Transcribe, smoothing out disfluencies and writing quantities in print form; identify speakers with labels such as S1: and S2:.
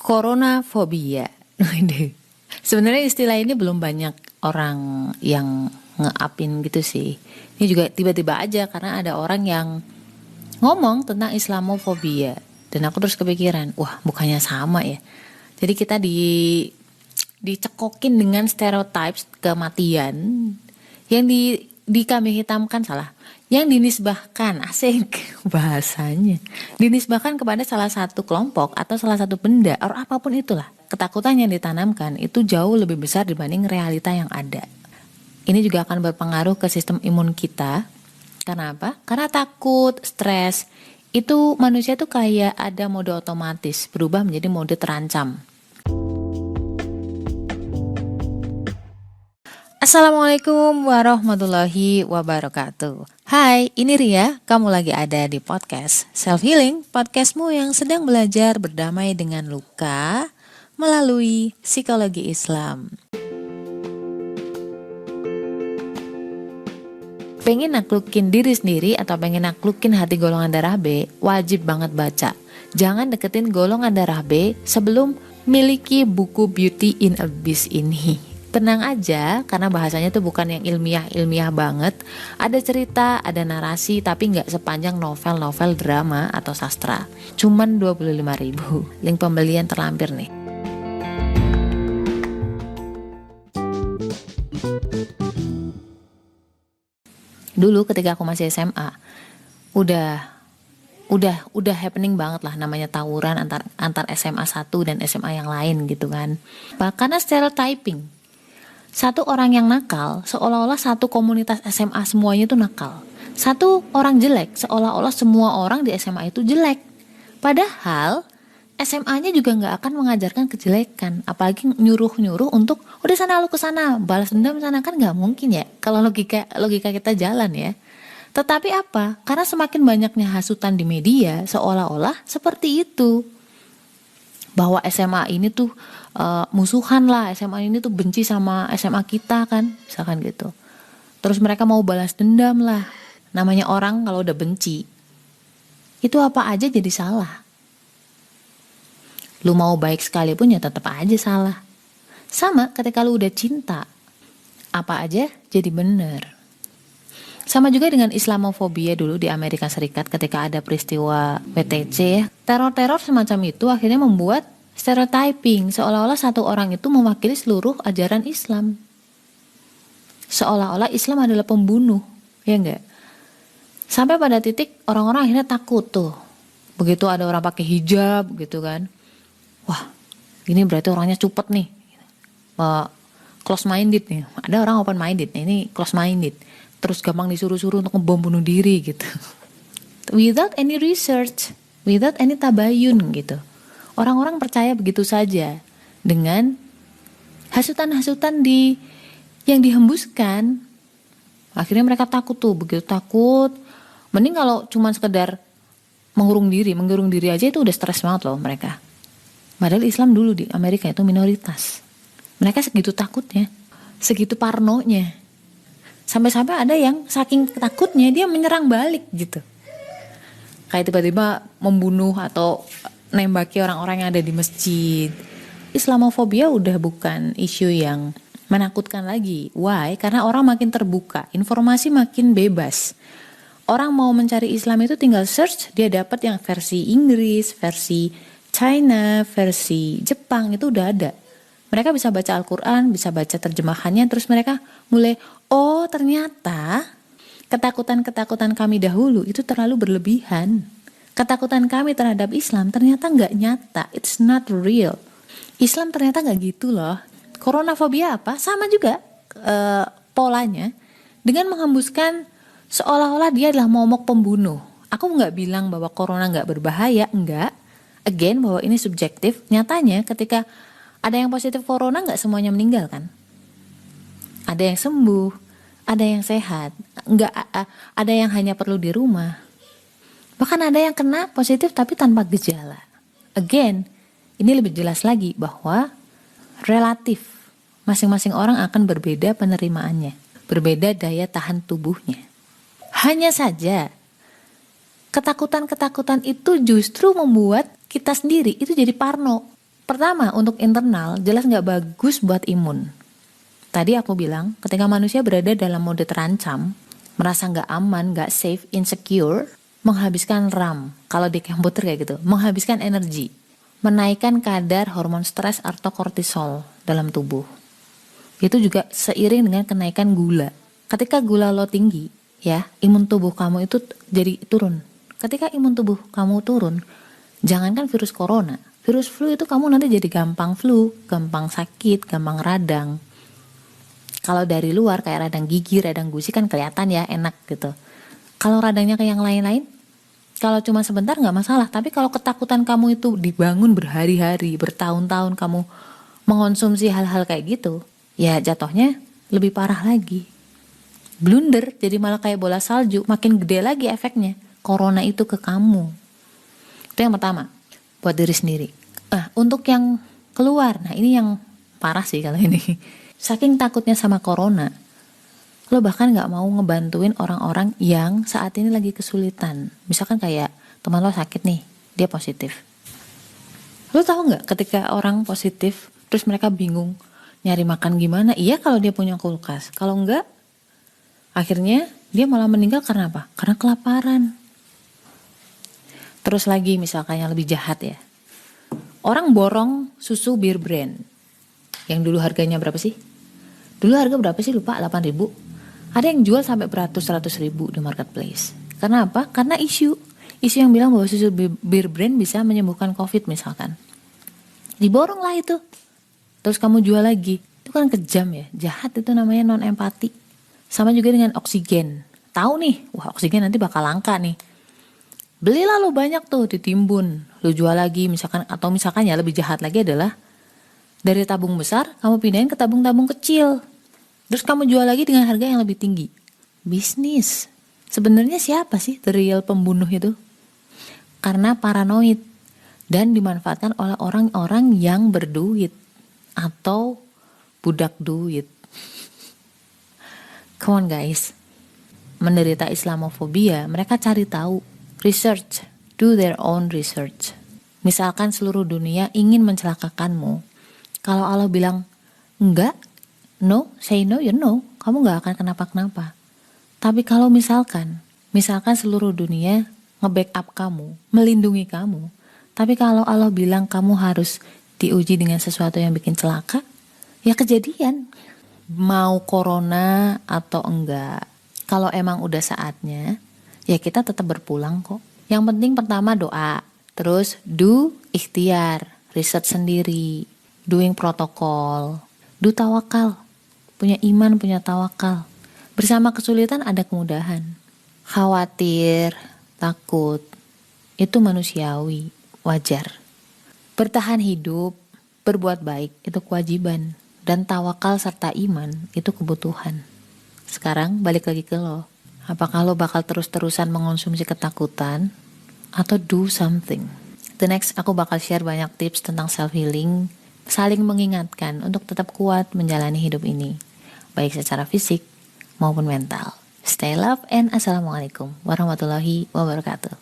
S1: Coronafobia. Sebenarnya istilah ini belum banyak orang yang nge-upin gitu sih. Ini juga tiba-tiba aja karena ada orang yang ngomong tentang Islamofobia. Dan aku terus kepikiran, wah bukannya sama ya. Jadi kita dicekokin dengan stereotypes kematian yang dikambing hitamkan yang dinisbahkan asik bahasanya dinisbahkan kepada salah satu kelompok atau salah satu benda atau apapun itulah. Ketakutan yang ditanamkan itu jauh lebih besar dibanding realita yang ada. Ini juga akan berpengaruh ke sistem imun kita. Karena apa? Karena takut, stres itu manusia tuh kayak ada mode otomatis berubah menjadi mode terancam. Assalamualaikum warahmatullahi wabarakatuh. Hai, ini Ria, kamu lagi ada di podcast Self Healing, podcastmu yang sedang belajar berdamai dengan luka melalui psikologi Islam. Pengen naklukin diri sendiri atau pengen naklukin hati golongan darah B, wajib banget baca. Jangan deketin golongan darah B sebelum miliki buku Beauty in Abyss ini. Tenang aja, karena bahasanya tuh bukan yang ilmiah banget. Ada cerita, ada narasi, tapi gak sepanjang novel-novel drama atau sastra. Cuman 25.000. Link pembelian terlampir nih. Dulu ketika aku masih SMA, udah happening banget lah namanya tawuran antar SMA 1 dan SMA yang lain gitu kan. Karena stereotyping. Satu orang yang nakal, seolah-olah satu komunitas SMA semuanya itu nakal. Satu orang jelek, seolah-olah semua orang di SMA itu jelek. Padahal SMA-nya juga gak akan mengajarkan kejelekan. Apalagi nyuruh-nyuruh untuk udah sana lu kesana, balas dendam sana, kan gak mungkin ya. Kalau logika kita jalan ya. Tetapi apa? Karena semakin banyaknya hasutan di media, seolah-olah seperti itu. Bahwa SMA ini tuh musuhan lah, SMA ini tuh benci sama SMA kita kan, misalkan gitu. Terus mereka mau balas dendam lah. Namanya orang kalau udah benci, itu apa aja jadi salah. Lu mau baik sekalipun ya tetap aja salah. Sama ketika lu udah cinta, apa aja jadi bener. Sama juga dengan Islamofobia dulu di Amerika Serikat ketika ada peristiwa WTC ya. Teror-teror semacam itu akhirnya membuat stereotyping, seolah-olah satu orang itu mewakili seluruh ajaran Islam. Seolah-olah Islam adalah pembunuh, ya enggak? Sampai pada titik orang-orang akhirnya takut tuh. Begitu ada orang pakai hijab gitu kan. Wah, ini berarti orangnya cupet nih. Close minded nih. Ada orang open minded, ini close minded. Terus gampang disuruh-suruh untuk ngebom bunuh diri gitu. Without any research, without any tabayun gitu. Orang-orang percaya begitu saja dengan hasutan-hasutan yang dihembuskan. Akhirnya mereka takut tuh, begitu takut. Mending kalau cuma sekedar mengurung diri aja itu udah stres banget loh mereka. Padahal Islam dulu di Amerika itu minoritas. Mereka segitu takutnya, segitu parnonya. Sampai-sampai ada yang saking takutnya dia menyerang balik gitu. Kayak tiba-tiba membunuh atau nembaki orang-orang yang ada di masjid. Islamofobia udah bukan isu yang menakutkan lagi. Why? Karena orang makin terbuka, informasi makin bebas. Orang mau mencari Islam itu tinggal search, dia dapat yang versi Inggris, versi China, versi Jepang, itu udah ada. Mereka bisa baca Al-Quran, bisa baca terjemahannya, terus mereka mulai, oh ternyata ketakutan-ketakutan kami dahulu itu terlalu berlebihan. Ketakutan kami terhadap Islam ternyata gak nyata, it's not real. Islam ternyata gak gitu loh. Coronafobia apa? Sama juga polanya dengan menghembuskan seolah-olah dia adalah momok pembunuh. Aku gak bilang bahwa corona gak berbahaya, enggak. Again, bahwa ini subjektif. Nyatanya ketika ada yang positif corona gak semuanya meninggal kan. Ada yang sembuh, ada yang sehat, ada yang hanya perlu di rumah. Bahkan ada yang kena positif tapi tanpa gejala. Again, ini lebih jelas lagi bahwa relatif masing-masing orang akan berbeda penerimaannya, berbeda daya tahan tubuhnya. Hanya saja ketakutan-ketakutan itu justru membuat kita sendiri itu jadi parno. Pertama, untuk internal, jelas nggak bagus buat imun. Tadi aku bilang, ketika manusia berada dalam mode terancam, merasa nggak aman, nggak safe, insecure, menghabiskan RAM, kalau di komputer kayak gitu, menghabiskan energi, menaikkan kadar hormon stres atau kortisol dalam tubuh. Itu juga seiring dengan kenaikan gula. Ketika gula lo tinggi, ya, imun tubuh kamu itu jadi turun. Ketika imun tubuh kamu turun, jangankan virus corona, virus flu itu kamu nanti jadi gampang flu, gampang sakit, gampang radang. Kalau dari luar kayak radang gigi, radang gusi kan kelihatan ya enak gitu. Kalau radangnya kayak yang lain-lain, kalau cuma sebentar nggak masalah. Tapi kalau ketakutan kamu itu dibangun berhari-hari, bertahun-tahun kamu mengonsumsi hal-hal kayak gitu, ya jatuhnya lebih parah lagi. Blunder, jadi malah kayak bola salju, makin gede lagi efeknya. Corona itu ke kamu. Itu yang pertama, buat diri sendiri. Untuk yang keluar, nah ini yang parah sih kalau ini. Saking takutnya sama corona, lo bahkan gak mau ngebantuin orang-orang yang saat ini lagi kesulitan. Misalkan kayak teman lo sakit nih, dia positif. Lo tahu gak ketika orang positif, terus mereka bingung nyari makan gimana? Iya kalau dia punya kulkas. Kalau enggak, akhirnya dia malah meninggal karena apa? Karena kelaparan. Terus lagi misalkan yang lebih jahat ya. Orang borong susu Beer Brand. Yang dulu harganya berapa sih? Dulu harga berapa sih? Lupa, 8.000. Ada yang jual sampai beratus-ratus ribu di marketplace. Karena apa? Karena isu yang bilang bahwa susu Beer Brand bisa menyembuhkan COVID misalkan. Diborong lah itu. Terus kamu jual lagi. Itu kan kejam ya. Jahat itu namanya non empati. Sama juga dengan oksigen. Tahu nih, wah oksigen nanti bakal langka nih. Belilah lo banyak tuh, ditimbun. Lo jual lagi misalkan, atau misalkan ya lebih jahat lagi adalah dari tabung besar kamu pindahin ke tabung-tabung kecil. Terus kamu jual lagi dengan harga yang lebih tinggi. Bisnis. Sebenarnya siapa sih the real pembunuh itu? Karena paranoid dan dimanfaatkan oleh orang-orang yang berduit atau budak duit. Come on guys. Menderita Islamofobia, mereka cari tahu, research, do their own research. Misalkan seluruh dunia ingin mencelakakanmu, kalau Allah bilang enggak, no, say no, you know, kamu gak akan kenapa-kenapa. Tapi kalau misalkan seluruh dunia nge-backup kamu, melindungi kamu, tapi kalau Allah bilang kamu harus diuji dengan sesuatu yang bikin celaka, ya kejadian. Mau corona atau enggak, kalau emang udah saatnya, ya kita tetap berpulang kok. Yang penting pertama doa, terus do ikhtiar, riset sendiri, doing protokol, do tawakal, punya iman, punya tawakal. Bersama kesulitan ada kemudahan. Khawatir, takut, itu manusiawi, wajar. Bertahan hidup, berbuat baik, itu kewajiban. Dan tawakal serta iman, itu kebutuhan. Sekarang balik lagi ke lo. Apakah lo bakal terus-terusan mengonsumsi ketakutan atau do something? The next aku bakal share banyak tips tentang self-healing, saling mengingatkan untuk tetap kuat menjalani hidup ini, baik secara fisik maupun mental. Stay love and assalamualaikum warahmatullahi wabarakatuh.